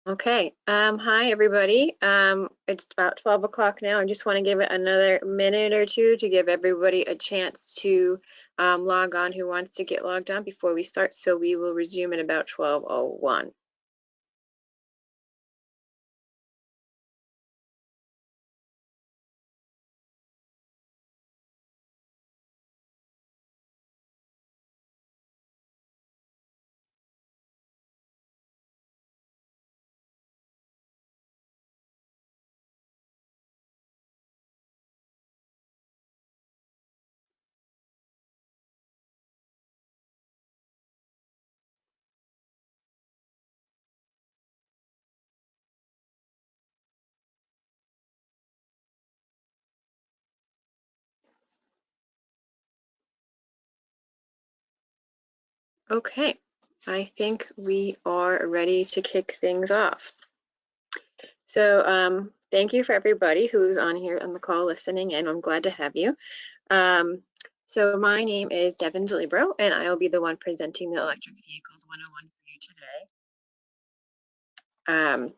Okay. Hi everybody. It's about 12 o'clock now. I just want to give it another minute or two to give everybody a chance to log on who wants to get logged on before we start. So we will resume at about 12:01. Okay. I think we are ready to kick things off. So thank you for everybody who's on here on the call listening in. I'm glad to have you. So my name is Devin Delibro, and I'll be the one presenting the Electric Vehicles 101 for you today.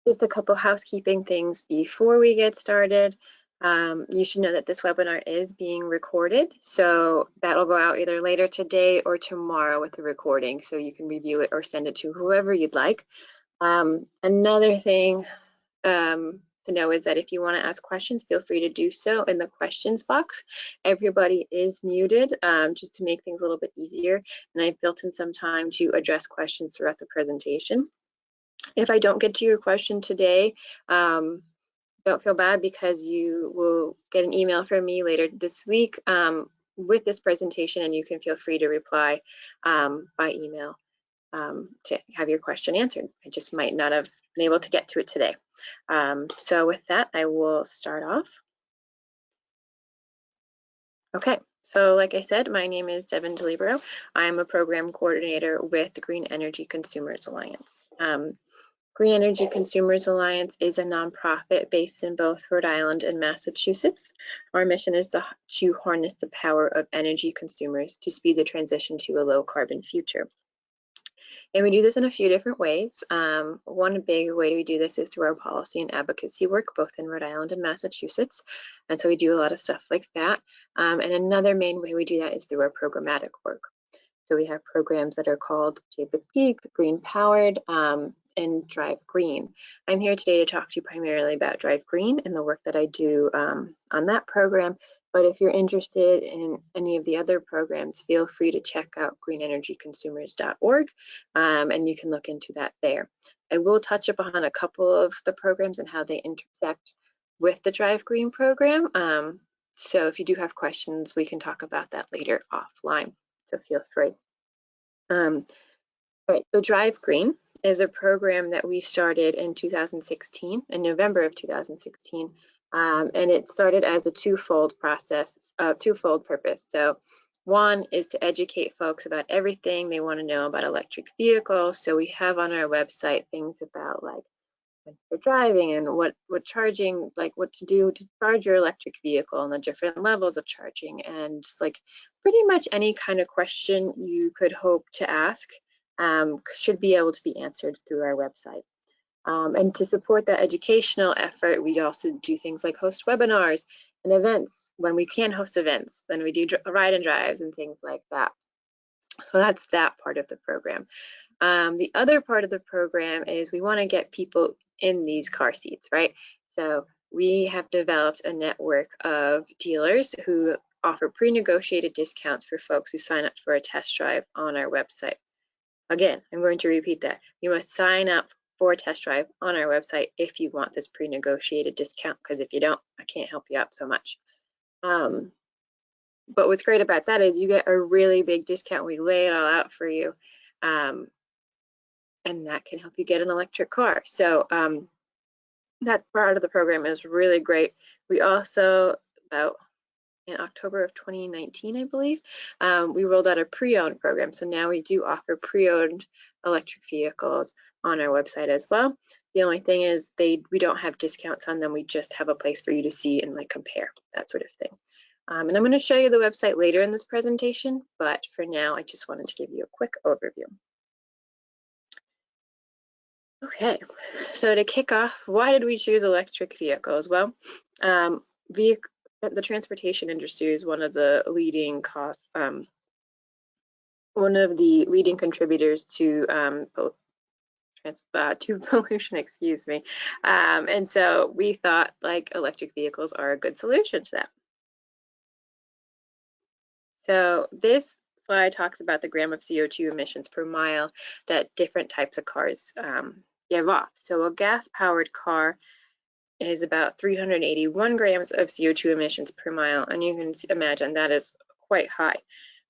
Just a couple housekeeping things before we get started. You should know that this webinar is being recorded, so that'll go out either later today or tomorrow with the recording, so you can review it or send it to whoever you'd like. Another thing to know is that if you want to ask questions, feel free to do so in the questions box. Everybody is muted just to make things a little bit easier, and I've built in some time to address questions throughout the presentation. If I don't get to your question today, don't feel bad because you will get an email from me later this week with this presentation, and you can feel free to reply by email to have your question answered. I just might not have been able to get to it today. So with that, I will start off. Okay, so like I said, my name is Devin Delibero. I'm a program coordinator with the Green Energy Consumers Alliance. Green Energy Consumers Alliance is a nonprofit based in both Rhode Island and Massachusetts. Our mission is to harness the power of energy consumers to speed the transition to a low carbon future. And we do this in a few different ways. One big way we do this is through our policy and advocacy work, both in Rhode Island and Massachusetts. And so we do a lot of stuff like that. And another main way we do that is through our programmatic work. So we have programs that are called Save the Peak, Green Powered, and Drive Green. I'm here today to talk to you primarily about Drive Green and the work that I do on that program. But if you're interested in any of the other programs, feel free to check out greenenergyconsumers.org and you can look into that there. I will touch upon a couple of the programs and how they intersect with the Drive Green program. So if you do have questions, we can talk about that later offline. So feel free. All right, so Drive Green is a program that we started in 2016, in November of 2016, and it started as a twofold purpose. So one is to educate folks about everything they want to know about electric vehicles. So we have on our website things about like for driving and what charging, like what to do to charge your electric vehicle and the different levels of charging, and like pretty much any kind of question you could hope to ask should be able to be answered through our website. And to support that educational effort, we also do things like host webinars and events when we can host events. Then we do ride and drives and things like that. So that's that part of the program. The other part of the program is we want to get people in these car seats, right? So we have developed a network of dealers who offer pre-negotiated discounts for folks who sign up for a test drive on our website. Again, I'm going to repeat that. You must sign up for a test drive on our website if you want this pre-negotiated discount, because if you don't, I can't help you out so much. But what's great about that is you get a really big discount. We lay it all out for you. And that can help you get an electric car. So that part of the program is really great. We also, about in October of 2019, I believe, we rolled out a pre-owned program. So now we do offer pre-owned electric vehicles on our website as well. The only thing is we don't have discounts on them. We just have a place for you to see and like compare, that sort of thing. And I'm going to show you the website later in this presentation, but for now, I just wanted to give you a quick overview. Okay, so to kick off, why did we choose electric vehicles? Well, the transportation industry is one of the leading costs, one of the leading contributors to pollution, excuse me. And so we thought like electric vehicles are a good solution to that. So this slide talks about the gram of CO2 emissions per mile that different types of cars give off. So a gas-powered car is about 381 grams of CO2 emissions per mile, and you can imagine that is quite high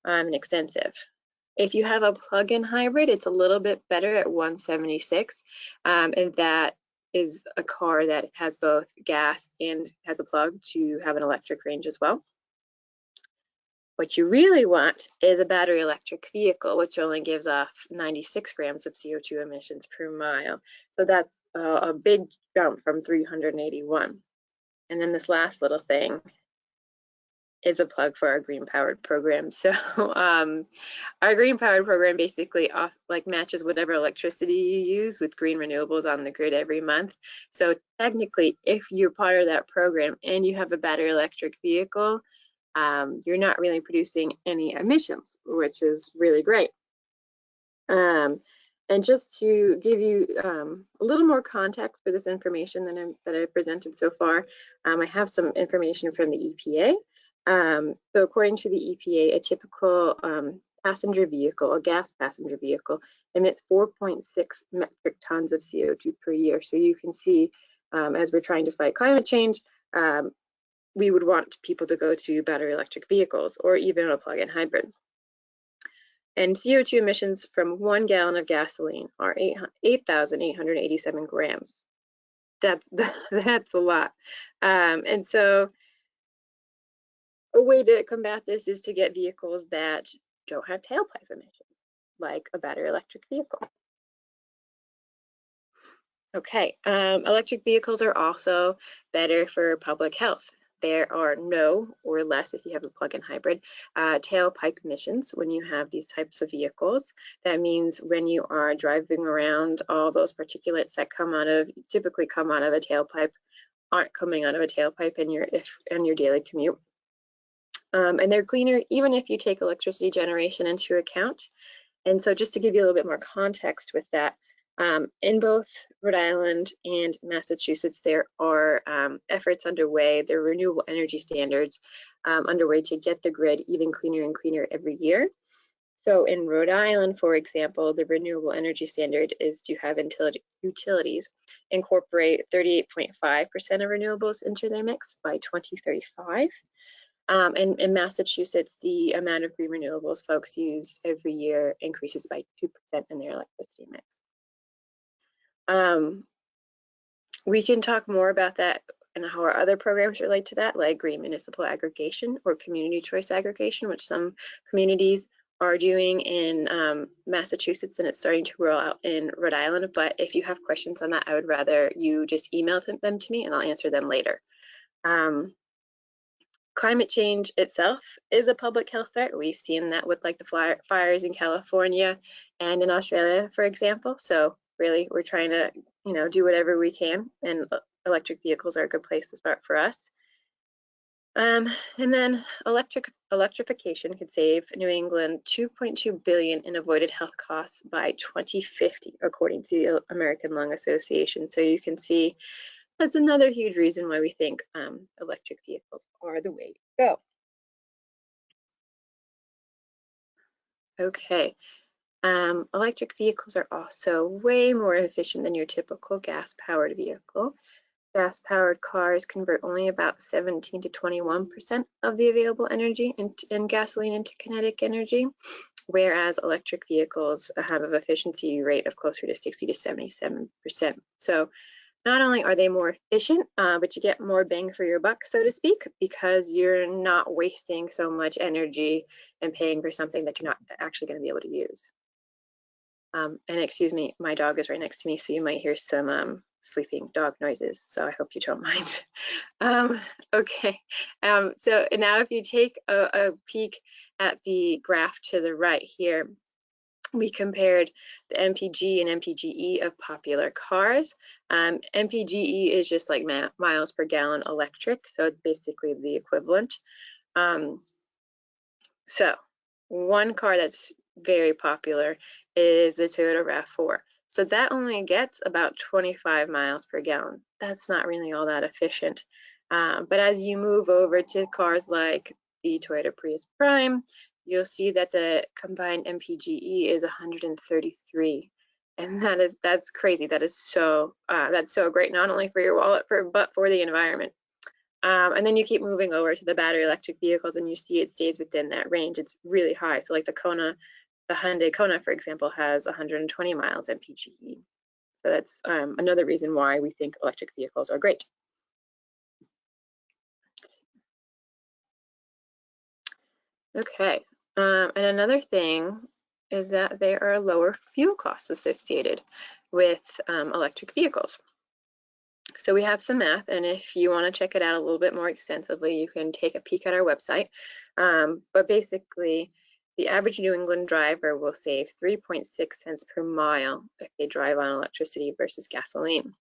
and extensive. If you have a plug-in hybrid, it's a little bit better at 176, and that is a car that has both gas and has a plug to have an electric range as well. What you really want is a battery electric vehicle, which only gives off 96 grams of CO2 emissions per mile. So that's a big jump from 381. And then this last little thing is a plug for our green powered program. So our green powered program basically matches whatever electricity you use with green renewables on the grid every month. So technically, if you're part of that program and you have a battery electric vehicle, you're not really producing any emissions, which is really great. And just to give you a little more context for this information that I've presented so far, I have some information from the EPA. So according to the EPA, a typical passenger vehicle, a gas passenger vehicle, emits 4.6 metric tons of CO2 per year. So you can see, as we're trying to fight climate change, we would want people to go to battery electric vehicles or even a plug-in hybrid. And CO2 emissions from 1 gallon of gasoline are 8,887 grams. That's a lot. And so a way to combat this is to get vehicles that don't have tailpipe emissions, like a battery electric vehicle. Okay, electric vehicles are also better for public health. There are no, or less if you have a plug-in hybrid, tailpipe emissions when you have these types of vehicles. That means when you are driving around, all those particulates that typically come out of a tailpipe aren't coming out of a tailpipe in your daily commute. And they're cleaner even if you take electricity generation into account. And so just to give you a little bit more context with that, in both Rhode Island and Massachusetts, there are efforts underway, there are renewable energy standards underway to get the grid even cleaner and cleaner every year. So in Rhode Island, for example, the renewable energy standard is to have utilities incorporate 38.5% of renewables into their mix by 2035. And in Massachusetts, the amount of green renewables folks use every year increases by 2% in their electricity mix. We can talk more about that and how our other programs relate to that, like green municipal aggregation or community choice aggregation, which some communities are doing in Massachusetts, and it's starting to roll out in Rhode Island. But if you have questions on that, I would rather you just email them to me and I'll answer them later. Climate change itself is a public health threat. We've seen that with like the fires in California and in Australia, for example. So really, we're trying to, do whatever we can, and electric vehicles are a good place to start for us. And then electrification could save New England $2.2 billion in avoided health costs by 2050, according to the American Lung Association. So you can see that's another huge reason why we think electric vehicles are the way to go. Okay, electric vehicles are also way more efficient than your typical gas-powered vehicle. Gas-powered cars convert only about 17 to 21% of the available energy in gasoline into kinetic energy, whereas electric vehicles have an efficiency rate of closer to 60 to 77%. So not only are they more efficient, but you get more bang for your buck, so to speak, because you're not wasting so much energy and paying for something that you're not actually going to be able to use. And excuse me, my dog is right next to me, so you might hear some sleeping dog noises, so I hope you don't mind. Okay, so now if you take a peek at the graph to the right here, we compared the MPG and MPGE of popular cars. MPGE is just like miles per gallon electric, so it's basically the equivalent. So one car that's very popular is the Toyota RAV4. So that only gets about 25 miles per gallon. That's not really all that efficient. But as you move over to cars like the Toyota Prius Prime, you'll see that the combined MPGE is 133. And that's crazy. That's so great, not only for your wallet, but for the environment. And then you keep moving over to the battery electric vehicles and you see it stays within that range. It's really high. So like the Hyundai Kona, for example, has 120 miles MPGE. So that's another reason why we think electric vehicles are great. Okay, and another thing is that there are lower fuel costs associated with electric vehicles. So we have some math, and if you want to check it out a little bit more extensively, you can take a peek at our website. But basically, the average New England driver will save 3.6 cents per mile if they drive on electricity versus gasoline.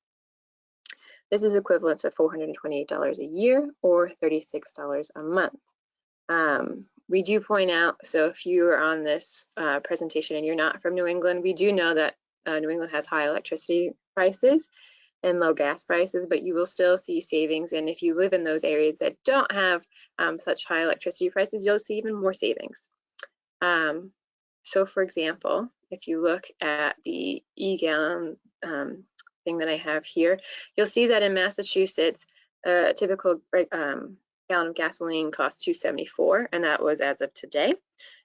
This is equivalent to $428 a year or $36 a month. We do point out, so if you are on this presentation and you're not from New England, we do know that New England has high electricity prices and low gas prices, but you will still see savings. And if you live in those areas that don't have such high electricity prices, you'll see even more savings. So for example, if you look at the e-gallon thing that I have here, you'll see that in Massachusetts, a typical gallon of gasoline costs $2.74, and that was as of today,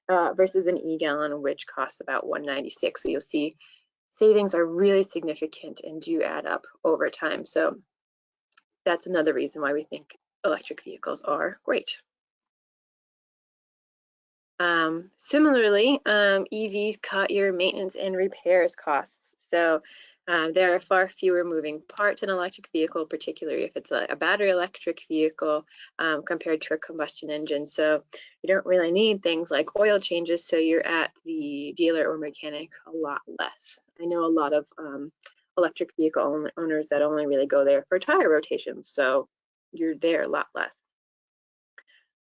versus an e-gallon which costs about $1.96. So you'll see savings are really significant and do add up over time. So that's another reason why we think electric vehicles are great. Similarly, EVs cut your maintenance and repairs costs. So there are far fewer moving parts in an electric vehicle, particularly if it's a battery electric vehicle compared to a combustion engine. So you don't really need things like oil changes, so you're at the dealer or mechanic a lot less. I know a lot of electric vehicle owners that only really go there for tire rotations, so you're there a lot less.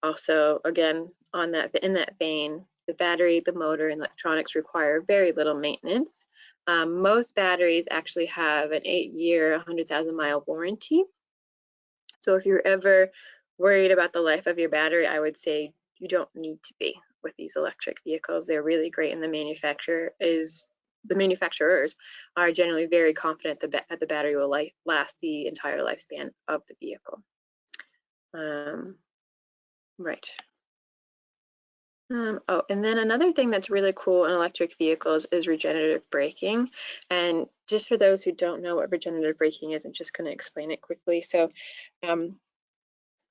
Also, again, in that vein, the battery, the motor, and electronics require very little maintenance. Most batteries actually have an 8-year, 100,000-mile warranty. So if you're ever worried about the life of your battery, I would say you don't need to be with these electric vehicles. They're really great, and the manufacturers are generally very confident that the battery will last the entire lifespan of the vehicle. Right. Oh, and then another thing that's really cool in electric vehicles is regenerative braking. And just for those who don't know what regenerative braking is, I'm just going to explain it quickly. So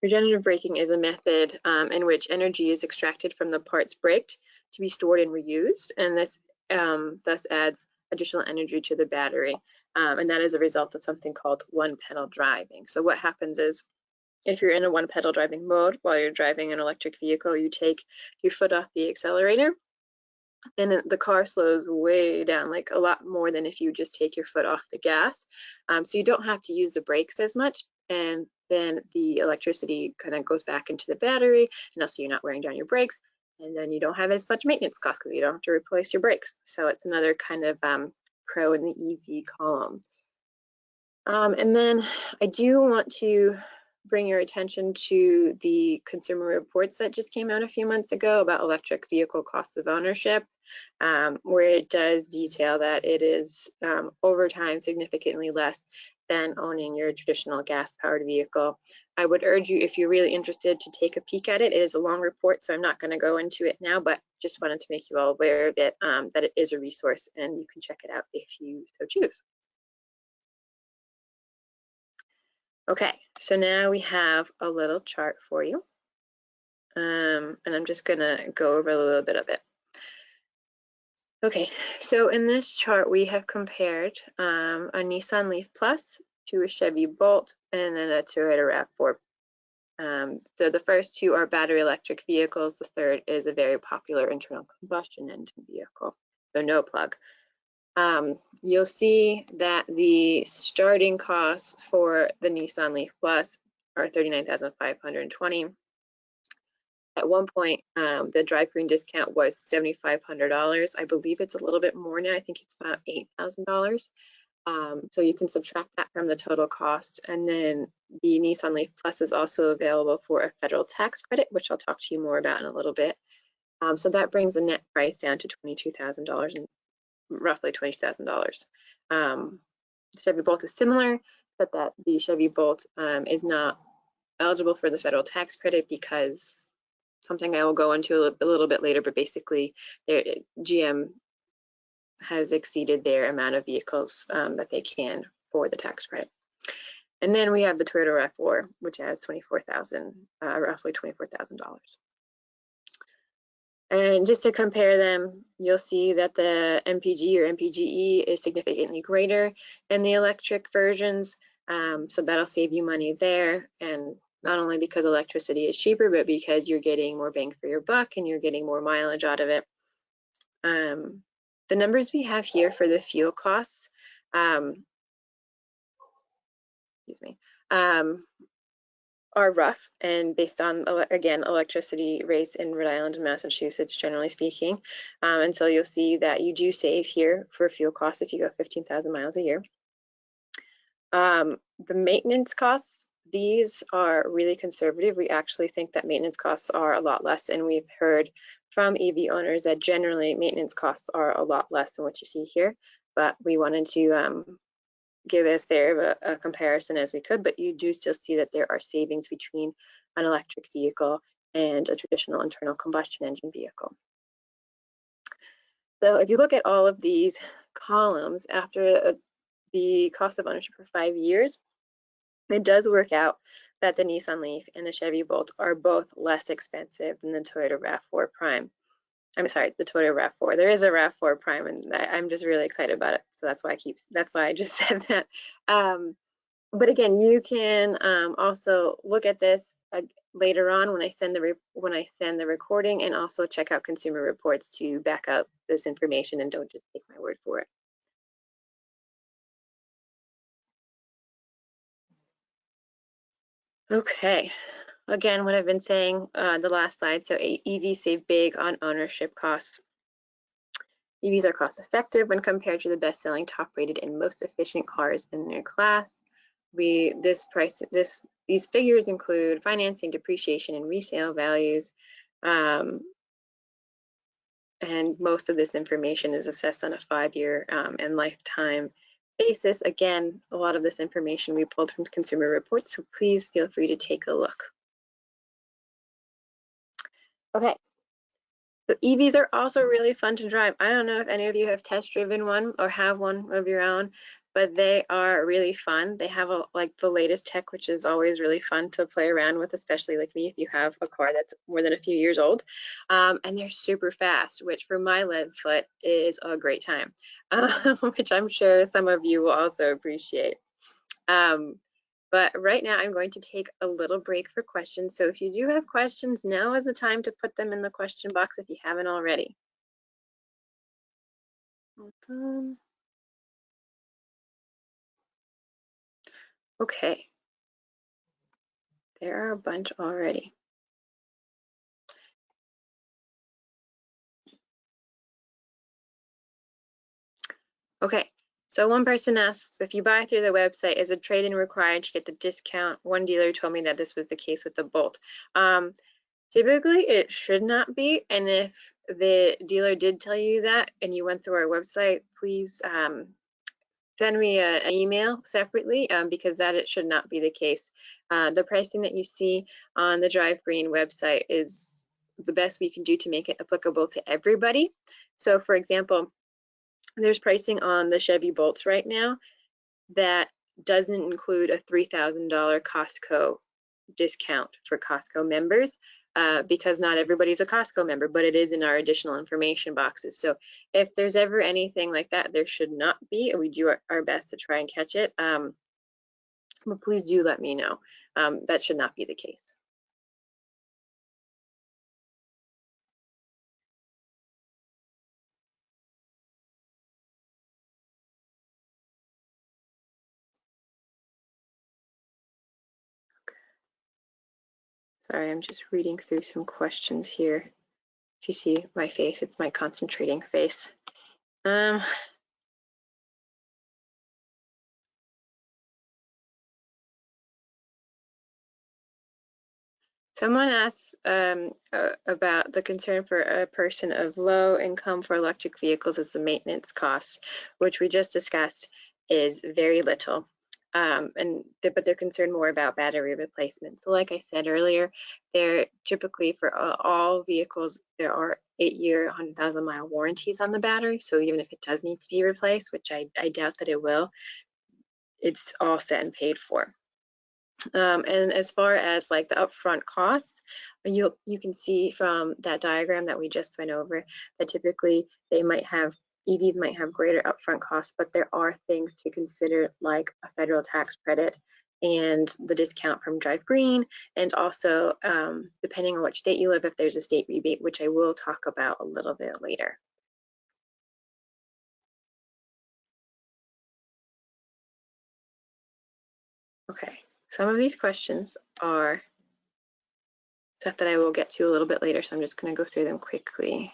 regenerative braking is a method in which energy is extracted from the parts braked to be stored and reused, and this thus adds additional energy to the battery. And that is a result of something called one-pedal driving. So what happens is, if you're in a one-pedal driving mode while you're driving an electric vehicle, you take your foot off the accelerator and the car slows way down, like a lot more than if you just take your foot off the gas. So you don't have to use the brakes as much, and then the electricity kind of goes back into the battery, and also you're not wearing down your brakes, and then you don't have as much maintenance costs because you don't have to replace your brakes. So it's another kind of pro in the EV column. And then I do want to bring your attention to the consumer reports that just came out a few months ago about electric vehicle costs of ownership, where it does detail that it is over time significantly less than owning your traditional gas-powered vehicle. I would urge you, if you're really interested, to take a peek at it. It is a long report, so I'm not going to go into it now, but just wanted to make you all aware of it, that it is a resource and you can check it out if you so choose. Okay, so now we have a little chart for you, and I'm just gonna go over a little bit of it. Okay, so in this chart we have compared a Nissan Leaf Plus to a Chevy Bolt and then a Toyota RAV4. So the first two are battery electric vehicles. The third is a very popular internal combustion engine vehicle. so no plug. You'll see that the starting costs for the Nissan Leaf Plus are $39,520. At one point, the drive green discount was $7,500. I believe it's a little bit more now. I think it's about $8,000. So you can subtract that from the total cost. And then the Nissan Leaf Plus is also available for a federal tax credit, which I'll talk to you more about in a little bit. So that brings the net price down to $22,000 and roughly $20,000. The Chevy Bolt is similar, but that the Chevy Bolt is not eligible for the federal tax credit because something I will go into a little bit later, but basically GM has exceeded their amount of vehicles that they can for the tax credit. And then we have the Toyota RAV4, which has roughly $24,000. And just to compare them, you'll see that the MPG or MPGE is significantly greater in the electric versions. So that'll save you money there. And not only because electricity is cheaper, but because you're getting more bang for your buck and you're getting more mileage out of it. The numbers we have here for the fuel costs, are rough and based on, again, electricity rates in Rhode Island and Massachusetts, generally speaking. And so you'll see that you do save here for fuel costs if you go 15,000 miles a year. The maintenance costs, these are really conservative. We actually think that maintenance costs are a lot less, and we've heard from EV owners that generally maintenance costs are a lot less than what you see here, but we wanted to give as fair of a comparison as we could, but you do still see that there are savings between an electric vehicle and a traditional internal combustion engine vehicle. So if you look at all of these columns after the cost of ownership for 5 years, it does work out that the Nissan Leaf and the Chevy Bolt are both less expensive than the Toyota RAV4 Prime. I'm sorry, the Toyota RAV4. There is a RAV4 Prime, and I'm just really excited about it. So that's why I just said that. But again, you can also look at this later on when I send the recording, and also check out Consumer Reports to back up this information, and don't just take my word for it. Okay. Again, what I've been saying the last slide, so EVs save big on ownership costs. EVs are cost effective when compared to the best-selling, top-rated, and most efficient cars in their class. These figures include financing, depreciation, and resale values. And most of this information is assessed on a 5-year and lifetime basis. Again, a lot of this information we pulled from Consumer Reports, so please feel free to take a look. Okay, so EVs are also really fun to drive. I don't know if any of you have test driven one or have one of your own, but they are really fun. They have like the latest tech, which is always really fun to play around with, especially like me if you have a car that's more than a few years old. And they're super fast, which for my lead foot is a great time, which I'm sure some of you will also appreciate. But right now I'm going to take a little break for questions. So if you do have questions, now is the time to put them in the question box if you haven't already. Okay, there are a bunch already. Okay, so one person asks, if you buy through the website, is a trade-in required to get the discount? One dealer told me that this was the case with the Bolt. Typically, it should not be, and if the dealer did tell you that and you went through our website, please send me an email separately because it should not be the case. The pricing that you see on the Drive Green website is the best we can do to make it applicable to everybody. So for example, there's pricing on the Chevy Bolts right now that doesn't include a $3,000 Costco discount for Costco members because not everybody's a Costco member, but it is in our additional information boxes. So if there's ever anything like that, there should not be. We do our best to try and catch it, but please do let me know. That should not be the case. Sorry, I'm just reading through some questions here. If you see my face, it's my concentrating face. Someone asks about the concern for a person of low income for electric vehicles is the maintenance cost, which we just discussed is very little. But they're concerned more about battery replacement. So like I said earlier, they're typically for all vehicles, there are 8-year, 100,000-mile warranties on the battery. So even if it does need to be replaced, which I doubt that it will, it's all set and paid for. And as far as like the upfront costs, you can see from that diagram that we just went over that typically EVs might have greater upfront costs, but there are things to consider like a federal tax credit and the discount from Drive Green, and also depending on which state you live, if there's a state rebate, which I will talk about a little bit later. Okay, some of these questions are stuff that I will get to a little bit later, so I'm just going to go through them quickly.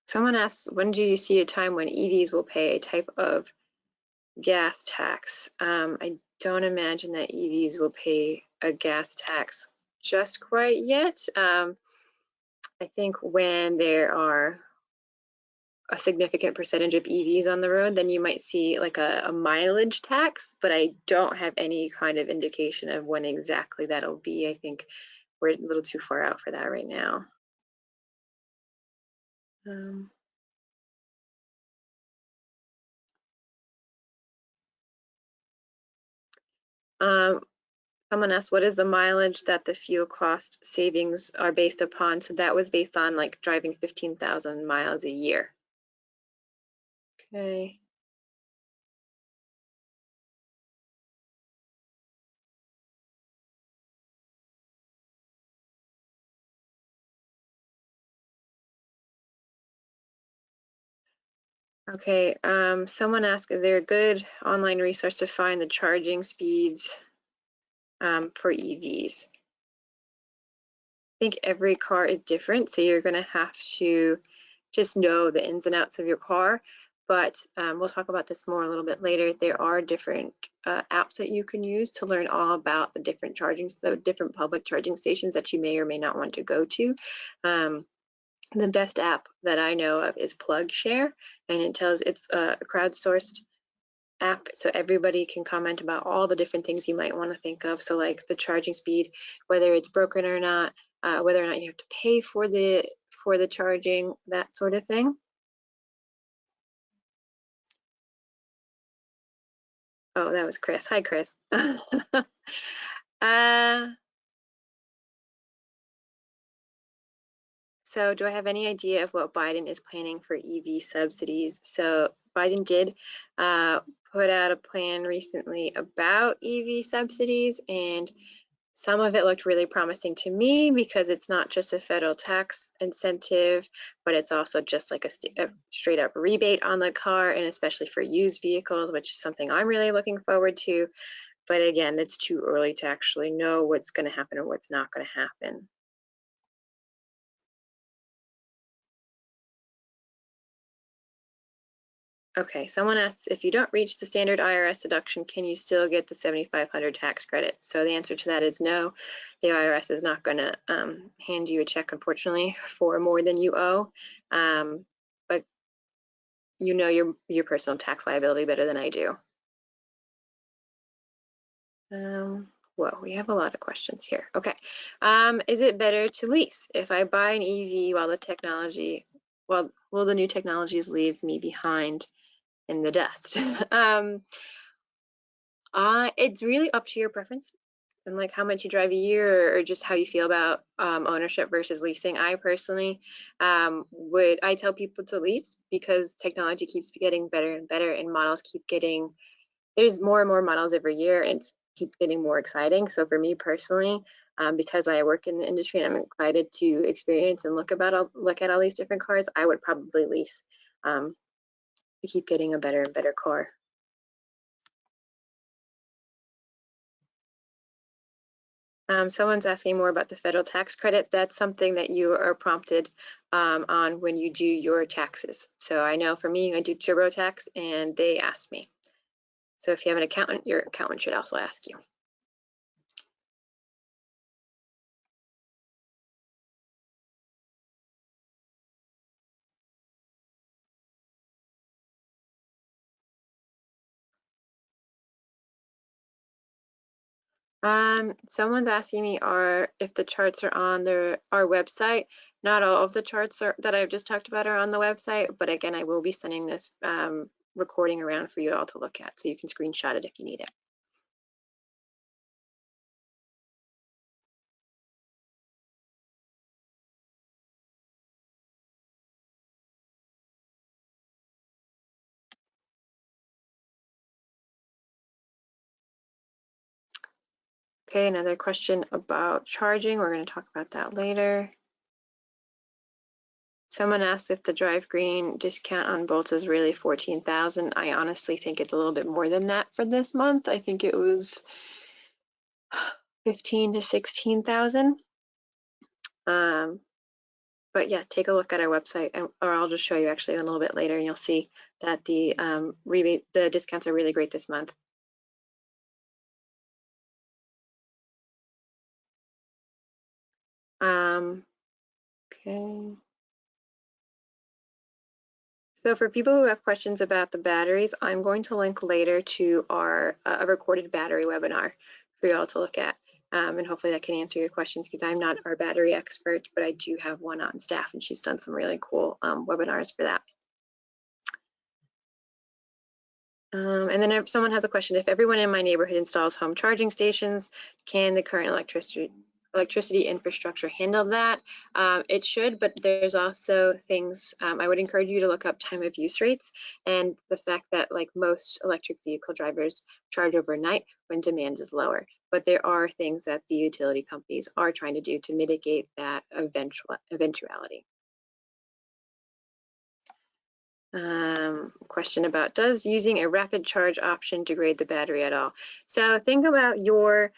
Someone asks, when do you see a time when EVs will pay a type of gas tax? I don't imagine that EVs will pay a gas tax just quite yet. I think when there are a significant percentage of EVs on the road, then you might see like a mileage tax, but I don't have any kind of indication of when exactly that'll be. I think we're a little too far out for that right now. Someone asked, what is the mileage that the fuel cost savings are based upon? So that was based on like driving 15,000 miles a year. Okay. Okay, someone asked, is there a good online resource to find the charging speeds for EVs? I think every car is different, so you're going to have to just know the ins and outs of your car. But we'll talk about this more a little bit later. There are different apps that you can use to learn all about the different public charging stations that you may or may not want to go to. The best app that I know of is PlugShare, and it's a crowdsourced app, so everybody can comment about all the different things you might want to think of. So like the charging speed, whether it's broken or not, whether or not you have to pay for the charging, that sort of thing. Oh, that was Chris. Hi, Chris. So do I have any idea of what Biden is planning for EV subsidies? So Biden did put out a plan recently about EV subsidies, and some of it looked really promising to me because it's not just a federal tax incentive, but it's also just like a straight up rebate on the car, and especially for used vehicles, which is something I'm really looking forward to. But again, it's too early to actually know what's going to happen and what's not going to happen. Okay, someone asks, if you don't reach the standard IRS deduction, can you still get the $7,500 tax credit? So the answer to that is no. The IRS is not going to hand you a check, unfortunately, for more than you owe. But you know your personal tax liability better than I do. Whoa, we have a lot of questions here. Okay, is it better to lease? If I buy an EV while will the new technologies leave me behind in the dust? It's really up to your preference and like how much you drive a year, or just how you feel about ownership versus leasing. I personally I tell people to lease because technology keeps getting better and better, and models keep getting, there's more and more models every year, and it keeps getting more exciting. So for me personally, because I work in the industry and I'm excited to experience and look at all these different cars, I would probably lease. to keep getting a better and better car. Someone's asking more about the federal tax credit. That's something that you are prompted on when you do your taxes. So I know for me, I do TurboTax and they asked me. So if you have an accountant, your accountant should also ask you. Someone's asking me if the charts are on our website. Not all of the charts that I've just talked about are on the website, but again, I will be sending this recording around for you all to look at, so you can screenshot it if you need it. Okay, another question about charging. We're going to talk about that later. Someone asked if the Drive Green discount on Bolts is really 14,000. I honestly think it's a little bit more than that for this month. I think it was 15 to 16,000. But yeah, take a look at our website, or I'll just show you actually a little bit later, and you'll see that the the discounts are really great this month. Okay. So for people who have questions about the batteries, I'm going to link later to our a recorded battery webinar for you all to look at. And hopefully that can answer your questions, because I'm not our battery expert, but I do have one on staff, and she's done some really cool webinars for that. And then if someone has a question, if everyone in my neighborhood installs home charging stations, can the current electricity infrastructure handle that? It should, but there's also things, I would encourage you to look up time of use rates and the fact that like most electric vehicle drivers charge overnight when demand is lower. But there are things that the utility companies are trying to do to mitigate that eventuality. Question about, does using a rapid charge option degrade the battery at all? So think about your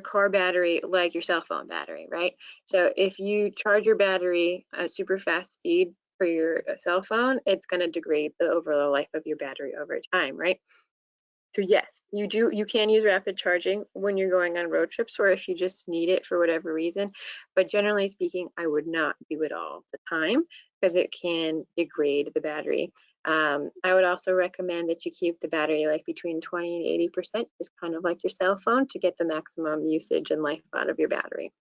car battery like your cell phone battery, right? So if you charge your battery at super fast speed for your cell phone, it's going to degrade the overall life of your battery over time, right? So yes, you can use rapid charging when you're going on road trips, or if you just need it for whatever reason. But generally speaking, I would not do it all the time, because it can degrade the battery. I would also recommend that you keep the battery like between 20 and 80%, just kind of like your cell phone, to get the maximum usage and life out of your battery.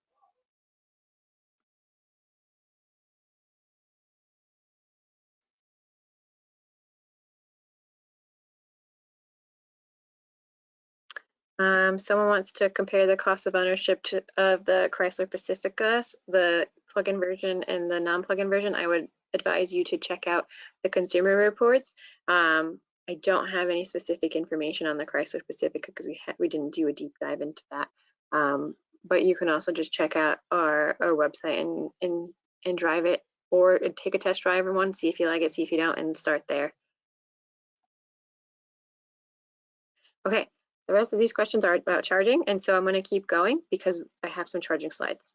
Someone wants to compare the cost of ownership of the Chrysler Pacifica, the plug-in version and the non-plug-in version. I would advise you to check out the consumer reports. I don't have any specific information on the Chrysler Pacifica because we didn't do a deep dive into that. But you can also just check out our website and drive it, or take a test drive in one, see if you like it, see if you don't, and start there. Okay. The rest of these questions are about charging, and so I'm going to keep going because I have some charging slides.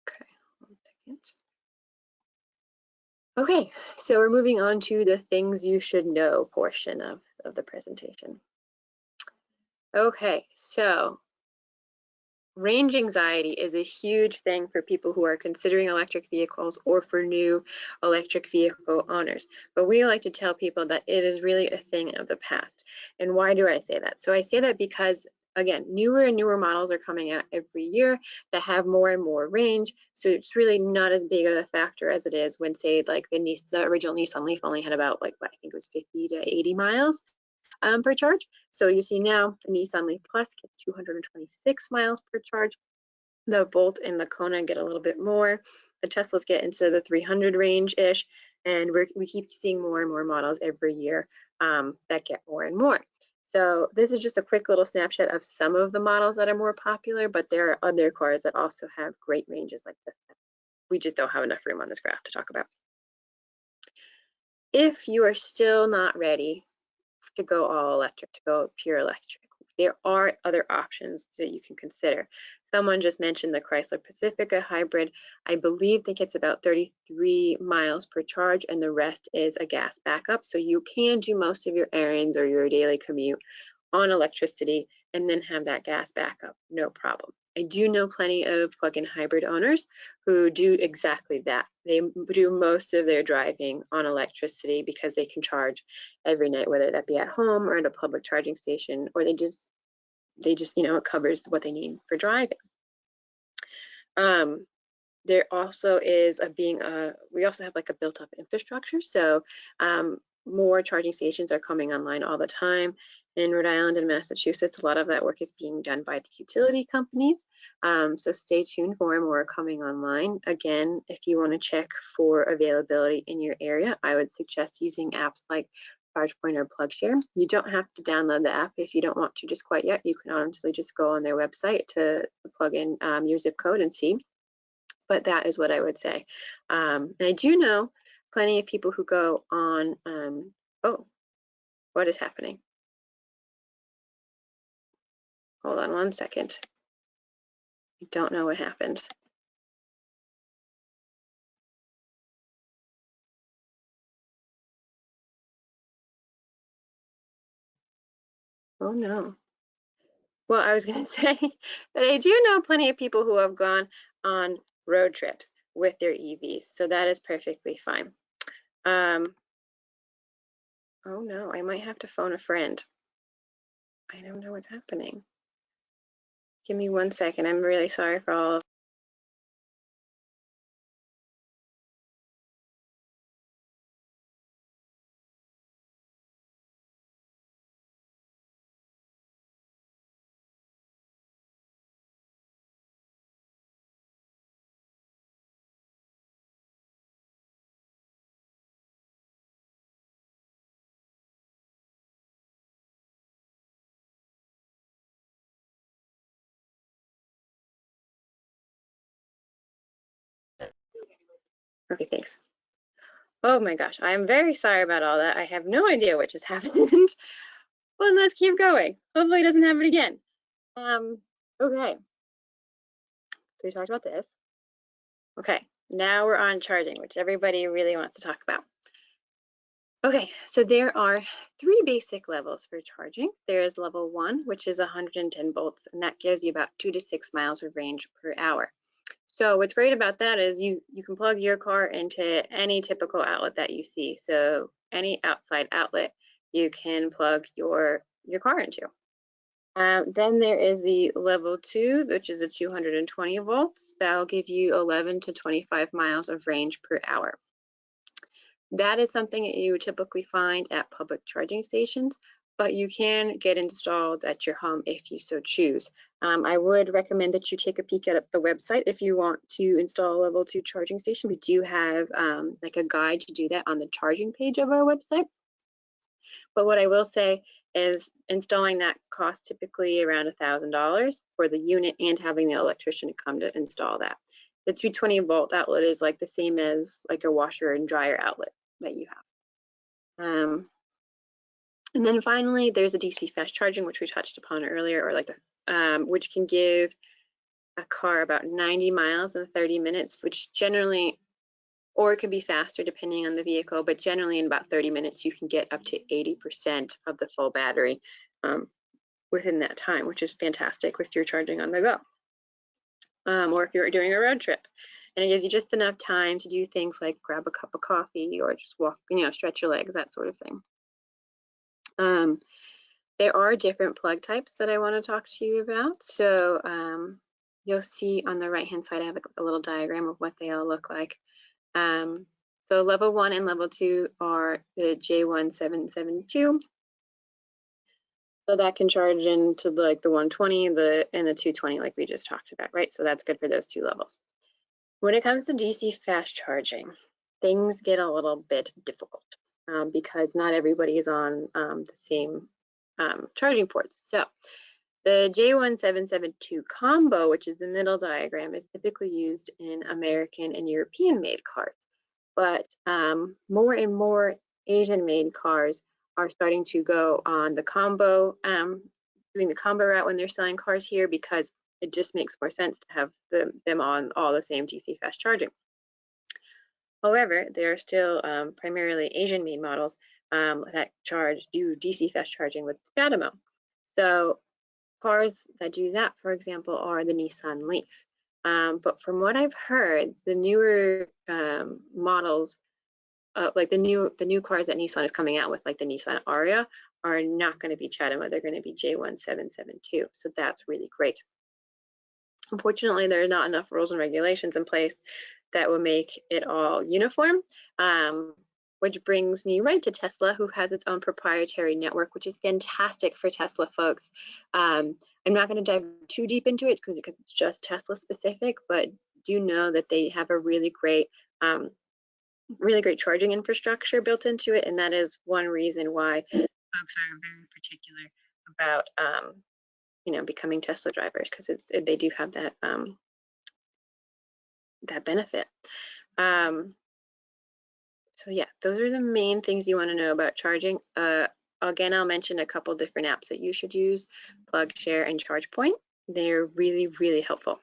Okay, 1 second. Okay, so we're moving on to the things you should know portion of the presentation. Okay, so range anxiety is a huge thing for people who are considering electric vehicles or for new electric vehicle owners. But we like to tell people that it is really a thing of the past. And why do I say that? So I say that because, again, newer and newer models are coming out every year that have more and more range. So it's really not as big of a factor as it is when, say, like the original Nissan Leaf only had about, like, I think it was 50 to 80 miles. Per charge. So you see now the Nissan Leaf Plus gets 226 miles per charge. The Bolt and the Kona get a little bit more. The Teslas get into the 300 range-ish, and we keep seeing more and more models every year that get more and more. So this is just a quick little snapshot of some of the models that are more popular, but there are other cars that also have great ranges like this. We just don't have enough room on this graph to talk about. If you are still not ready to go all electric, to go pure electric, there are other options that you can consider. Someone just mentioned the Chrysler Pacifica hybrid. I believe that gets about 33 miles per charge, and the rest is a gas backup. So you can do most of your errands or your daily commute on electricity and then have that gas backup, no problem. I do know plenty of plug-in hybrid owners who do exactly that. They do most of their driving on electricity because they can charge every night, whether that be at home or at a public charging station, or they just, it covers what they need for driving. There also is we also have like a built up infrastructure. So more charging stations are coming online all the time. In Rhode Island and Massachusetts, a lot of that work is being done by the utility companies. So stay tuned for more coming online. Again, if you want to check for availability in your area, I would suggest using apps like ChargePoint or PlugShare. You don't have to download the app if you don't want to just quite yet. You can honestly just go on their website to plug in your zip code and see. But that is what I would say. And I do know plenty of people who go on, oh, what is happening? Hold on one second. I don't know what happened. Oh no. Well, I was going to say that I do know plenty of people who have gone on road trips with their EVs, so that is perfectly fine. Oh no, I might have to phone a friend. I don't know what's happening. Give me 1 second. I'm really sorry for all of. Okay, thanks. Oh my gosh, I'm very sorry about all that. I have no idea what just happened. Well, let's keep going. Hopefully it doesn't happen again. Okay, so we talked about this. Okay, now we're on charging, which everybody really wants to talk about. Okay, so there are 3 basic levels for charging. There is level 1, which is 110 volts, and that gives you about 2 to 6 miles of range per hour. So what's great about that is you can plug your car into any typical outlet that you see. So any outside outlet you can plug your car into. Then there is the level 2, which is a 220 volts. That'll give you 11 to 25 miles of range per hour. That is something that you would typically find at public charging stations, but you can get installed at your home if you so choose. I would recommend that you take a peek at the website if you want to install a level 2 charging station. We do have like a guide to do that on the charging page of our website. But what I will say is installing that costs typically around $1,000 for the unit and having the electrician to come to install that. The 220 volt outlet is like the same as like a washer and dryer outlet that you have. And then finally, there's a DC fast charging, which we touched upon earlier, or like which can give a car about 90 miles in 30 minutes, which generally, or it can be faster depending on the vehicle, but generally in about 30 minutes, you can get up to 80% of the full battery within that time, which is fantastic if you're charging on the go. Or if you're doing a road trip. And it gives you just enough time to do things like grab a cup of coffee or just walk, stretch your legs, that sort of thing. There are different plug types that I want to talk to you about. So you'll see on the right-hand side, I have a little diagram of what they all look like. So level 1 and level 2 are the J1772. So that can charge into like the 120 and the 220 like we just talked about, right? So that's good for those 2 levels. When it comes to DC fast charging, things get a little bit difficult because not everybody is on the same charging ports. So the J1772 combo, which is the middle diagram, is typically used in American and European made cars. But more and more Asian-made cars are starting to go on the combo, doing the combo route when they're selling cars here, because it just makes more sense to have them on all the same DC fast charging. However, there are still primarily Asian-made models that do DC fast charging with CHAdeMO. So cars that do that, for example, are the Nissan Leaf. But from what I've heard, the newer models, like the new cars that Nissan is coming out with, like the Nissan Ariya, are not going to be CHAdeMO. They're going to be J1772. So that's really great. Unfortunately, there are not enough rules and regulations in place that will make it all uniform, which brings me right to Tesla, who has its own proprietary network, which is fantastic for Tesla folks. I'm not going to dive too deep into it because it's just Tesla specific, but do know that they have a really great charging infrastructure built into it, and that is one reason why folks are very particular about becoming Tesla drivers, because they do have that that benefit. So yeah, those are the main things you want to know about charging. Again, I'll mention a couple different apps that you should use: PlugShare and ChargePoint. They're really, really helpful.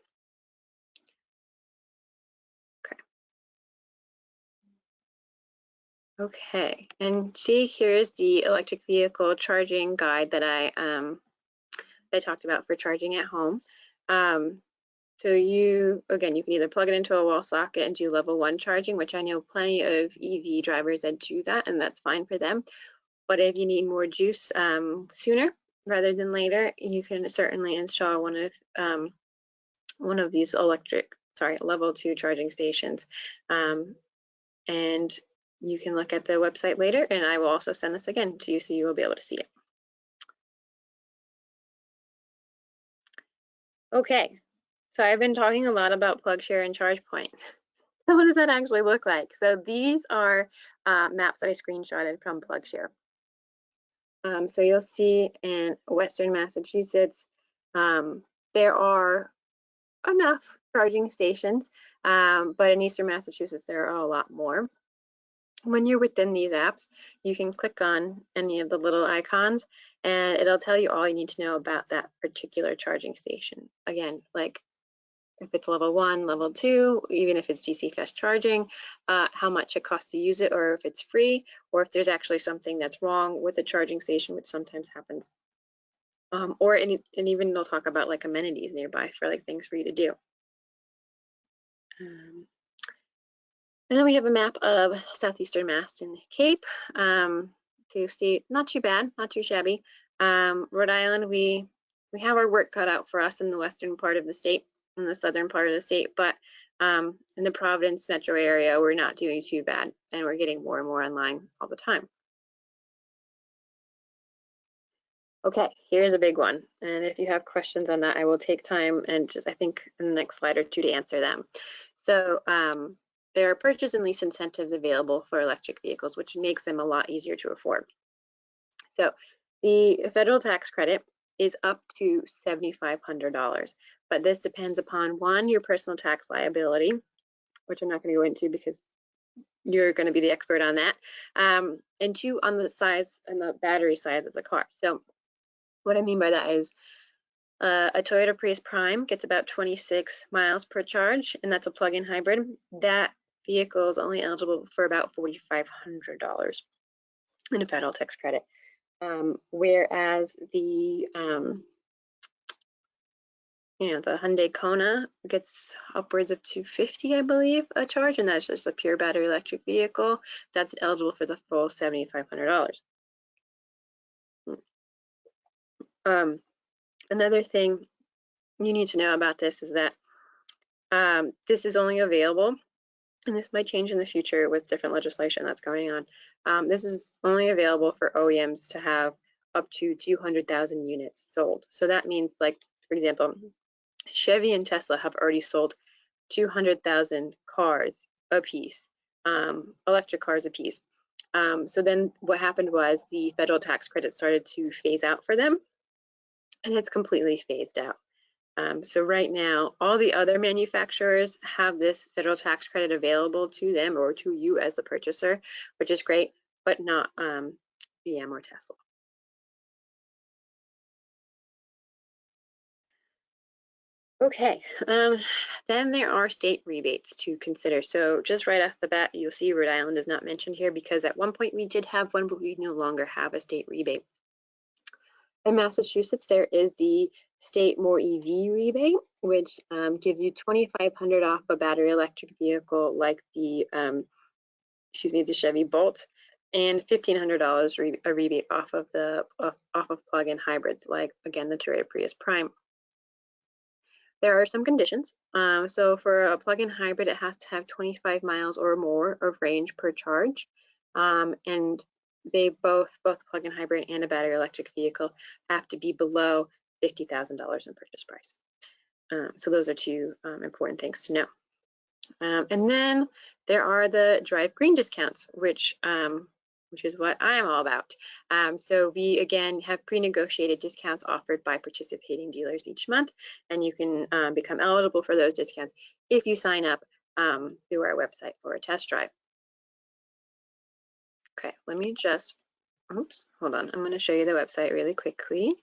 Okay, and see, here's the electric vehicle charging guide that I talked about for charging at home. So you can either plug it into a wall socket and do level 1 charging, which I know plenty of EV drivers that do that, and that's fine for them. But if you need more juice sooner rather than later, you can certainly install one of these level 2 charging stations. And you can look at the website later, and I will also send this again to you so you will be able to see it. Okay, so I've been talking a lot about PlugShare and ChargePoint. So what does that actually look like? So these are maps that I screenshotted from PlugShare. So you'll see in Western Massachusetts, there are enough charging stations, but in Eastern Massachusetts, there are a lot more. When you're within these apps, you can click on any of the little icons and it'll tell you all you need to know about that particular charging station. Again, like if it's level 1, level 2, even if it's DC fast charging, how much it costs to use it, or if it's free, or if there's actually something that's wrong with the charging station, which sometimes happens. And even they'll talk about like amenities nearby for like things for you to do. And then we have a map of southeastern Mass and the Cape to see. Not too bad, not too shabby. Rhode Island, we have our work cut out for us in the western part of the state, in the southern part of the state, but in the Providence metro area, we're not doing too bad, and we're getting more and more online all the time. Okay, here's a big one, and if you have questions on that, I will take time and I think in the next slide or two to answer them. So there are purchase and lease incentives available for electric vehicles, which makes them a lot easier to afford. So the federal tax credit is up to $7,500, but this depends upon, one, your personal tax liability, which I'm not going to go into because you're going to be the expert on that, and two, on the size and the battery size of the car. So what I mean by that is a Toyota Prius Prime gets about 26 miles per charge, and that's a plug-in hybrid. That vehicle is only eligible for about $4,500 in a federal tax credit, whereas the the Hyundai Kona gets upwards of $250, I believe, a charge, and that's just a pure battery electric vehicle. That's eligible for the full $7,500. Another thing you need to know about this is that this is only available, and this might change in the future with different legislation that's going on. This is only available for OEMs to have up to 200,000 units sold. So that means, like, for example, Chevy and Tesla have already sold 200,000 cars apiece, electric cars apiece. So then what happened was the federal tax credit started to phase out for them, and it's completely phased out. So right now, all the other manufacturers have this federal tax credit available to them or to you as the purchaser, which is great. but not GM or Tesla. Okay, then there are state rebates to consider. So just right off the bat, you'll see Rhode Island is not mentioned here because at one point we did have one, but we no longer have a state rebate. In Massachusetts, there is the state More EV rebate, which gives you $2,500 off a battery electric vehicle like the the Chevy Bolt, and $1,500 a rebate off of plug-in hybrids like again the Toyota Prius Prime. There are some conditions. So for a plug-in hybrid, it has to have 25 miles or more of range per charge, and they both plug-in hybrid and a battery electric vehicle have to be below $50,000 in purchase price. So those are two important things to know. And then there are the Drive Green discounts, which is what I'm all about. So we, again, have pre-negotiated discounts offered by participating dealers each month, and you can become eligible for those discounts if you sign up through our website for a test drive. Okay, let me just, oops, hold on. I'm going to show you the website really quickly.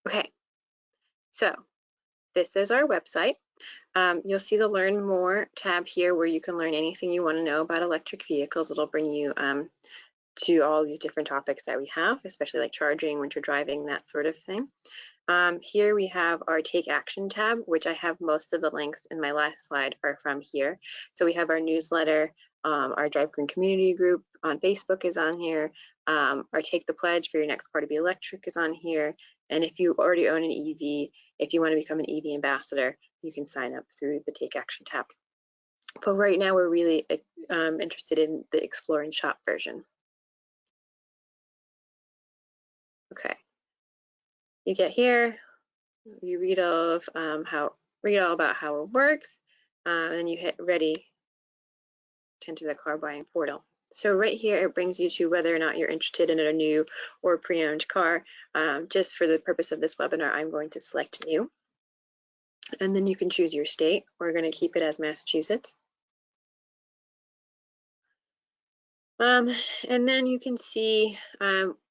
Okay, so this is our website. You'll see the Learn More tab here where you can learn anything you want to know about electric vehicles. It'll bring you to all these different topics that we have, especially like charging, winter driving, that sort of thing. Here we have our Take Action tab, which I have most of the links in my last slide are from here. So we have our newsletter, our Drive Green community group on Facebook is on here. Our Take the Pledge for your next car to be electric is on here. And if you already own an EV, if you want to become an EV ambassador, you can sign up through the Take Action tab. But right now we're really interested in the Explore and Shop version. Okay, you get here, you read all of about how it works, and you hit ready to enter the car buying portal. So right here, it brings you to whether or not you're interested in a new or pre-owned car. Just for the purpose of this webinar, I'm going to select new. And then you can choose your state. We're going to keep it as Massachusetts. And then you can see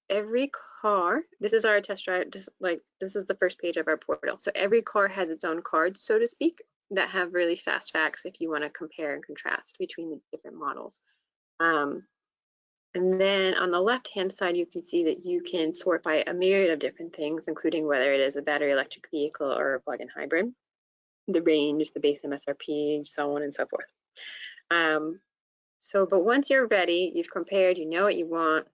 every car, this is our test drive, this is the first page of our portal. So every car has its own card, so to speak, that have really fast facts if you want to compare and contrast between the different models. And then on the left-hand side, you can see that you can sort by a myriad of different things, including whether it is a battery electric vehicle or a plug-in hybrid, the range, the base MSRP, so on and so forth. But once you're ready, you've compared, you know what you want,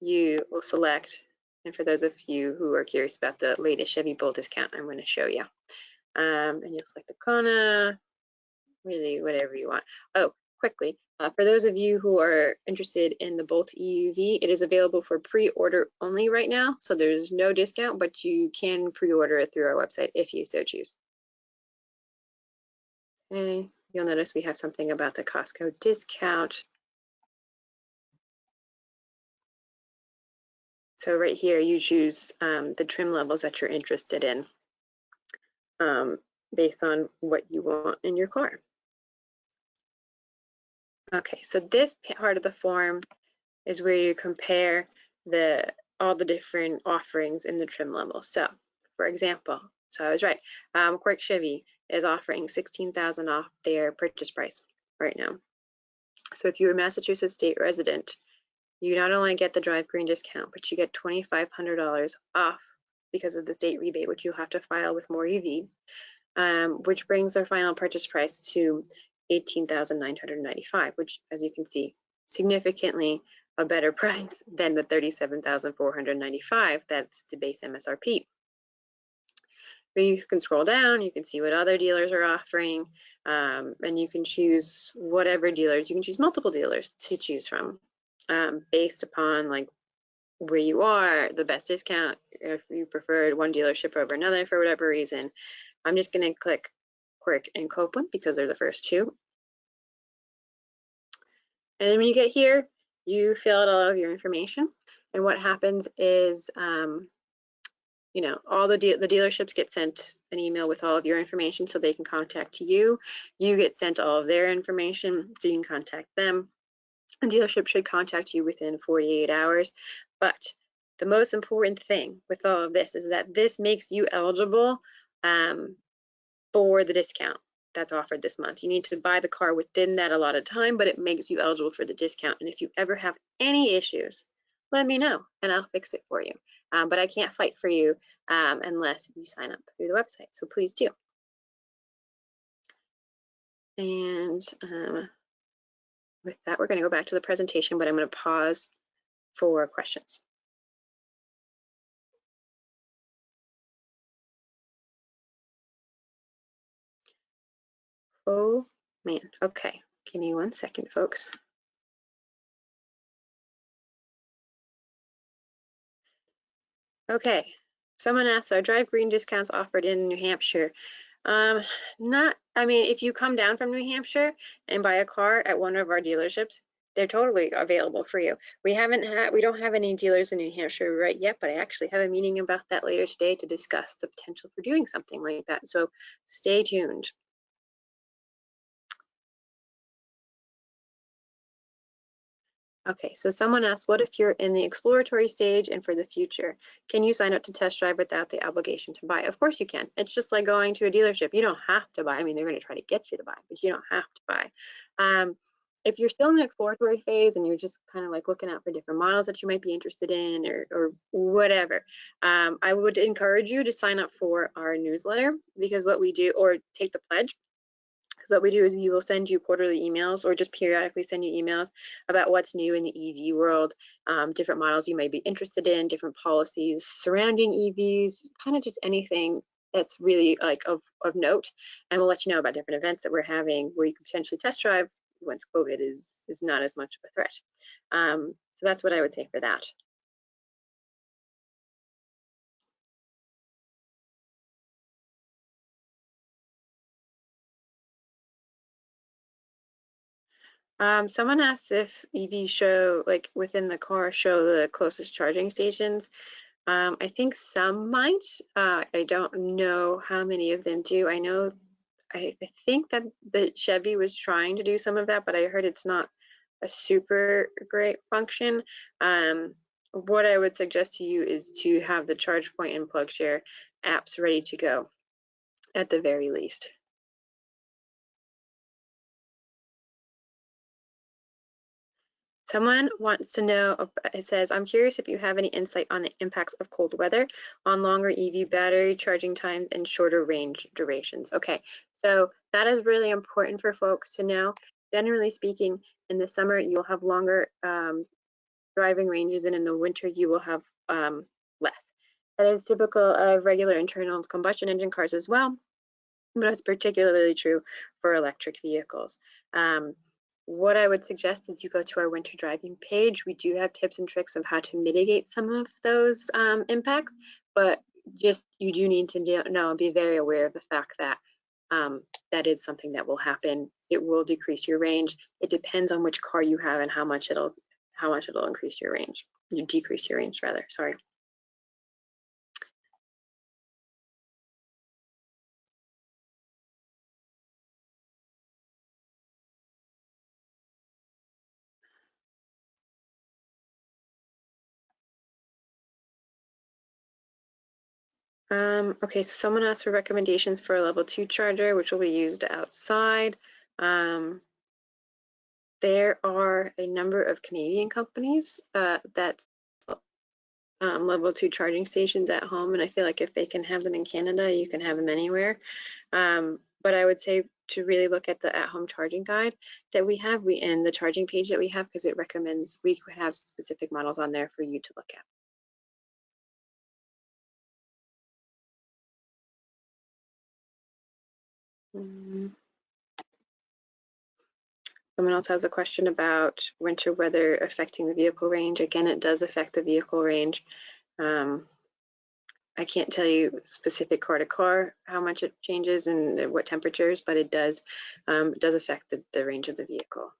you will select, and for those of you who are curious about the latest Chevy Bolt discount, I'm going to show you. And you'll select the Kona, really whatever you want. Oh, quickly, for those of you who are interested in the Bolt EUV, it is available for pre-order only right now, so there's no discount, but you can pre-order it through our website if you so choose. Okay, you'll notice we have something about the Costco discount. So right here, you choose the trim levels that you're interested in based on what you want in your car. Okay, so this part of the form is where you compare all the different offerings in the trim level. So, for example, so I was right, Quirk Chevy is offering $16,000 off their purchase price right now. So if you're a Massachusetts state resident, you not only get the Drive Green discount, but you get $2,500 off because of the state rebate, which you have to file with More EV, which brings their final purchase price to $18,995, which, as you can see, significantly a better price than the $37,495 that's the base MSRP. But you can scroll down, you can see what other dealers are offering, and you can choose whatever dealers, you can choose multiple dealers to choose from based upon like where you are, the best discount, if you preferred one dealership over another for whatever reason. I'm just going to click Quirk and Copeland because they're the first two. And then when you get here, you fill out all of your information. And what happens is you know, all the dealerships get sent an email with all of your information so they can contact you. You get sent all of their information so you can contact them. The dealership should contact you within 48 hours. But the most important thing with all of this is that this makes you eligible for the discount that's offered this month. You need to buy the car within that allotted time, but it makes you eligible for the discount. And if you ever have any issues, let me know and I'll fix it for you. But I can't fight for you unless you sign up through the website. So please do. And with that, we're going to go back to the presentation, but I'm going to pause for questions. Oh man, okay. Give me 1 second, folks. Okay, someone asked, are drive green discounts offered in New Hampshire? Not, I mean, if you come down from New Hampshire and buy a car at one of our dealerships, they're totally available for you. We don't have any dealers in New Hampshire right yet, but I actually have a meeting about that later today to discuss the potential for doing something like that. So stay tuned. Okay, so someone asked, what if you're in the exploratory stage and for the future? Can you sign up to test drive without the obligation to buy? Of course you can. It's just like going to a dealership. You don't have to buy. I mean, they're going to try to get you to buy, but you don't have to buy. If you're still in the exploratory phase and you're just kind of like looking out for different models that you might be interested in or whatever, I would encourage you to sign up for our newsletter, because what we do, or take the pledge. Because what we do is we will send you quarterly emails or just periodically send you emails about what's new in the EV world, different models you may be interested in, different policies surrounding EVs, kind of just anything that's really like of note. And we'll let you know about different events that we're having where you could potentially test drive once COVID is not as much of a threat. So that's what I would say for that. Someone asked if EVs show, like within the car, show the closest charging stations. I think some might. I don't know how many of them do. I know, I think that the Chevy was trying to do some of that, but I heard it's not a super great function. What I would suggest to you is to have the ChargePoint and PlugShare apps ready to go at the very least. Someone wants to know, it says, I'm curious if you have any insight on the impacts of cold weather on longer EV battery charging times and shorter range durations. Okay, so that is really important for folks to know. Generally speaking, in the summer, you'll have longer driving ranges, and in the winter, you will have less. That is typical of regular internal combustion engine cars as well, but it's particularly true for electric vehicles. What I would suggest is you go to our winter driving page. We do have tips and tricks of how to mitigate some of those impacts, but just you do need to know and be very aware of the fact that that is something that will happen. It will decrease your range. It depends on which car you have and how much it'll increase your range. You decrease your range rather. Sorry. Okay, so someone asked for recommendations for a level 2 charger, which will be used outside. There are a number of Canadian companies that level 2 charging stations at home, and I feel like if they can have them in Canada, you can have them anywhere. But I would say to really look at the at-home charging guide that we have, and the charging page that we have, because it recommends, we could have specific models on there for you to look at. Someone else has a question about winter weather affecting the vehicle range. Again, it does affect the vehicle range. I can't tell you specific car to car how much it changes and what temperatures, but it does affect the range of the vehicle.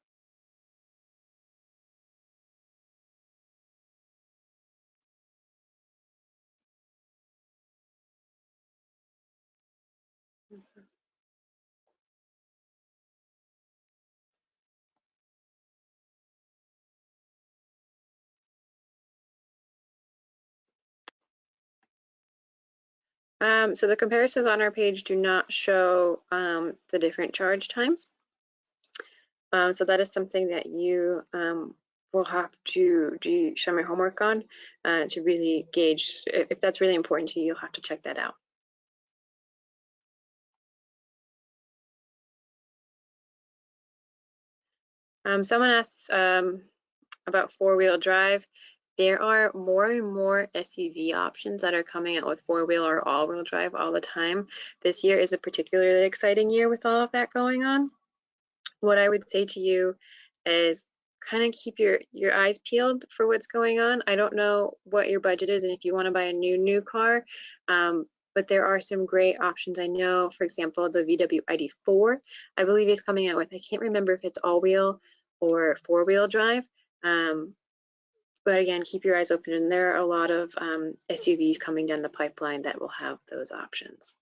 So the comparisons on our page do not show the different charge times. So that is something that you will have to do some homework on to really gauge. If that's really important to you, you'll have to check that out. Someone asks about four-wheel drive. There are more and more SUV options that are coming out with four-wheel or all-wheel drive all the time. This year is a particularly exciting year with all of that going on. What I would say to you is kind of keep your eyes peeled for what's going on. I don't know what your budget is and if you want to buy a new car, but there are some great options. I know, for example, the VW ID4, I believe is coming out with, I can't remember if it's all-wheel or four-wheel drive. But again, keep your eyes open, and there are a lot of SUVs coming down the pipeline that will have those options.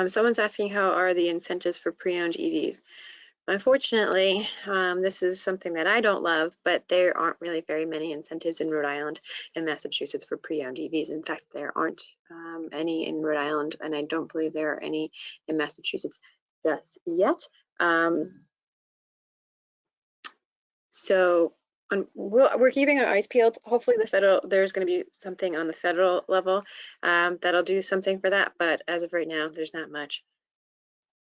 Someone's asking, how are the incentives for pre-owned EVs? Unfortunately, this is something that I don't love, but there aren't really very many incentives in Rhode Island and Massachusetts for pre-owned EVs. In fact, there aren't any in Rhode Island, and I don't believe there are any in Massachusetts just yet. So we're keeping our eyes peeled. Hopefully there's going to be something on the federal level that'll do something for that, but as of right now, there's not much.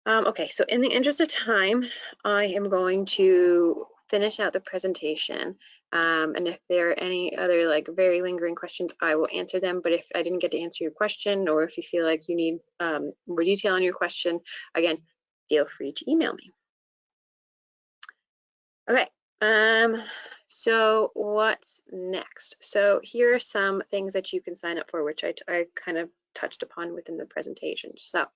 Okay, so in the interest of time, I am going to finish out the presentation. And if there are any other like very lingering questions, I will answer them. But if I didn't get to answer your question, or if you feel like you need more detail on your question, again, feel free to email me. Okay, so what's next? So here are some things that you can sign up for, which I kind of touched upon within the presentation. So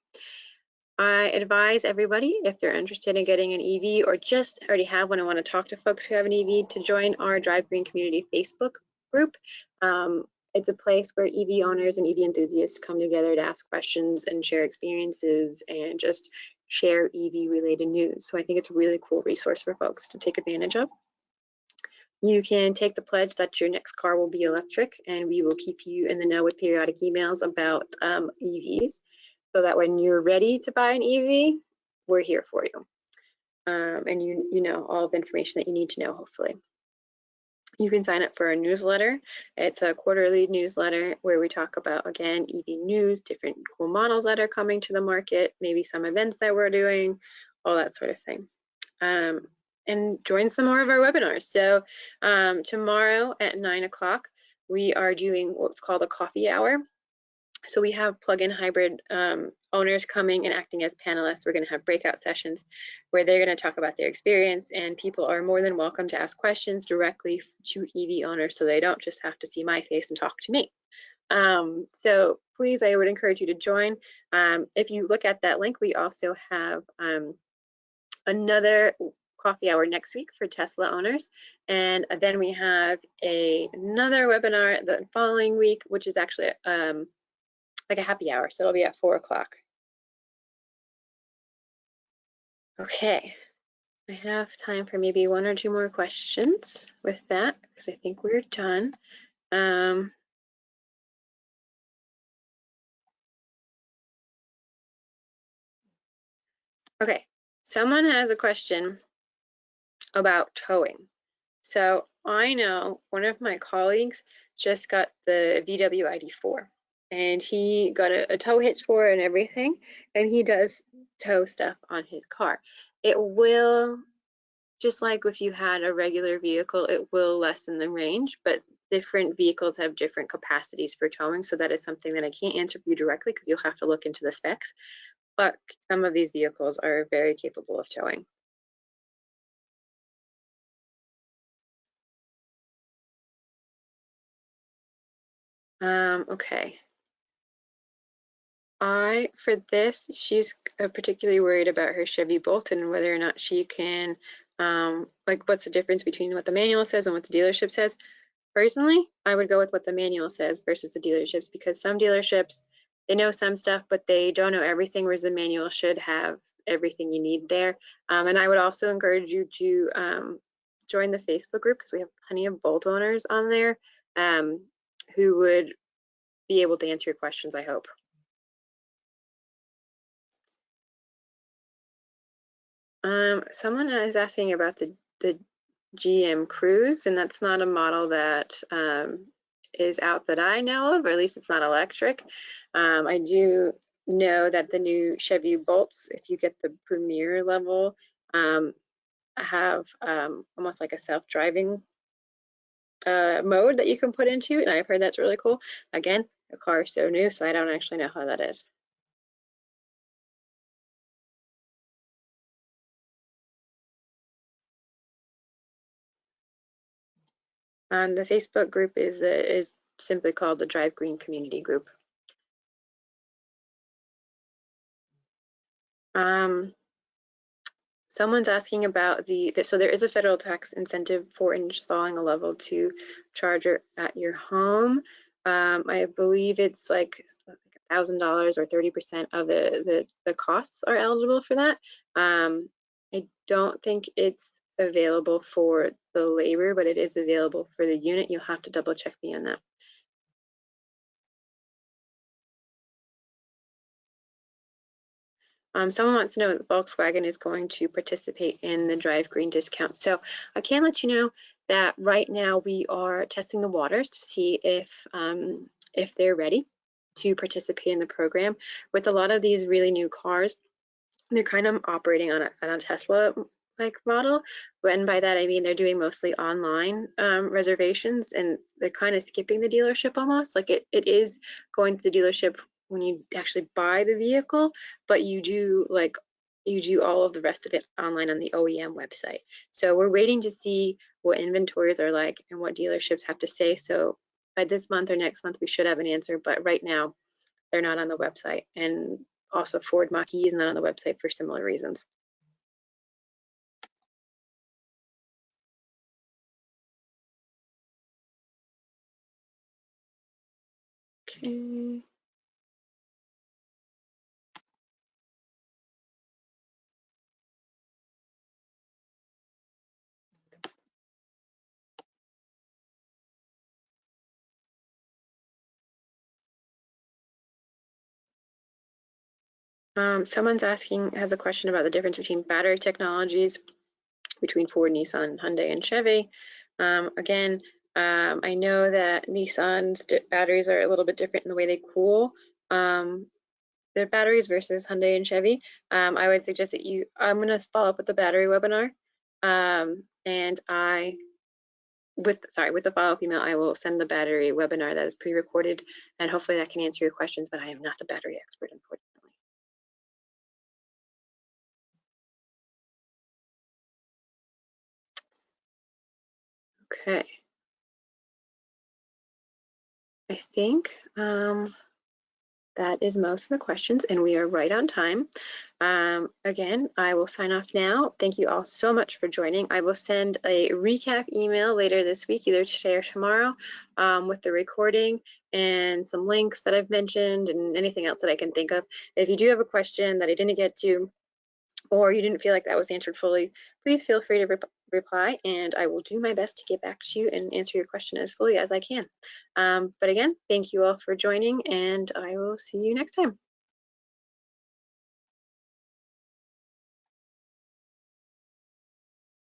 I advise everybody, if they're interested in getting an EV or just already have one and want to talk to folks who have an EV, to join our Drive Green Community Facebook group. It's a place where EV owners and EV enthusiasts come together to ask questions and share experiences and just share EV related news. So I think it's a really cool resource for folks to take advantage of. You can take the pledge that your next car will be electric, and we will keep you in the know with periodic emails about EVs, so that when you're ready to buy an EV, we're here for you. And you know all the information that you need to know, hopefully. You can sign up for a newsletter. It's a quarterly newsletter where we talk about, again, EV news, different cool models that are coming to the market, maybe some events that we're doing, all that sort of thing. And join some more of our webinars. So tomorrow at 9 o'clock, we are doing what's called a coffee hour. So we have plug-in hybrid owners coming and acting as panelists. We're going to have breakout sessions where they're going to talk about their experience, and people are more than welcome to ask questions directly to EV owners, so they don't just have to see my face and talk to me. So please, I would encourage you to join. If you look at that link, we also have another coffee hour next week for Tesla owners, and then we have another webinar the following week, which is actually like a happy hour, so it'll be at 4 o'clock. Okay, I have time for maybe one or two more questions with that, because I think we're done. Okay, someone has a question about towing. So I know one of my colleagues just got the VW ID4, and he got a tow hitch for it and everything, and he does tow stuff on his car. It will, just like if you had a regular vehicle, it will lessen the range, but different vehicles have different capacities for towing, so that is something that I can't answer for you directly because you'll have to look into the specs, but some of these vehicles are very capable of towing. Okay. For this, she's particularly worried about her Chevy Bolt and whether or not she can, like what's the difference between what the manual says and what the dealership says. Personally, I would go with what the manual says versus the dealerships, because some dealerships, they know some stuff, but they don't know everything, whereas the manual should have everything you need there. And I would also encourage you to join the Facebook group, because we have plenty of Bolt owners on there who would be able to answer your questions, I hope. Someone is asking about the GM Cruise, and that's not a model that is out that I know of, or at least it's not electric. I do know that the new Chevy Bolts, if you get the Premier level, have almost like a self-driving mode that you can put into, and I've heard that's really cool. Again, the car is so new, so I don't actually know how that is. The Facebook group is simply called the Drive Green Community Group. Someone's asking about so there is a federal tax incentive for installing a level 2 charger at your home. I believe it's like $1,000 or 30% of the costs are eligible for that. I don't think it's available for the labor, but it is available for the unit. You'll have to double check me on that. Someone wants to know if Volkswagen is going to participate in the Drive Green discount. So I can let you know that right now we are testing the waters to see if they're ready to participate in the program. With a lot of these really new cars, they're kind of operating on a Tesla like model. And by that I mean they're doing mostly online reservations, and they're kind of skipping the dealership almost. Like it is going to the dealership when you actually buy the vehicle, but you do all of the rest of it online on the OEM website. So we're waiting to see what inventories are like and what dealerships have to say. So by this month or next month we should have an answer, but right now they're not on the website. And also Ford Mach-E is not on the website for similar reasons. Okay. Someone's has a question about the difference between battery technologies between Ford, Nissan, Hyundai, and Chevy. Again, I know that Nissan's batteries are a little bit different in the way they cool their batteries versus Hyundai and Chevy. I would suggest that I'm going to follow up with the battery webinar, and with the follow-up email, I will send the battery webinar that is pre-recorded, and hopefully that can answer your questions, but I am not the battery expert, unfortunately. Okay. I think that is most of the questions, and we are right on time. Again, I will sign off now. Thank you all so much for joining. I will send a recap email later this week, either today or tomorrow, with the recording and some links that I've mentioned and anything else that I can think of. If you do have a question that I didn't get to, or you didn't feel like that was answered fully, please feel free to reply, and I will do my best to get back to you and answer your question as fully as I can. But again, thank you all for joining, and I will see you next time.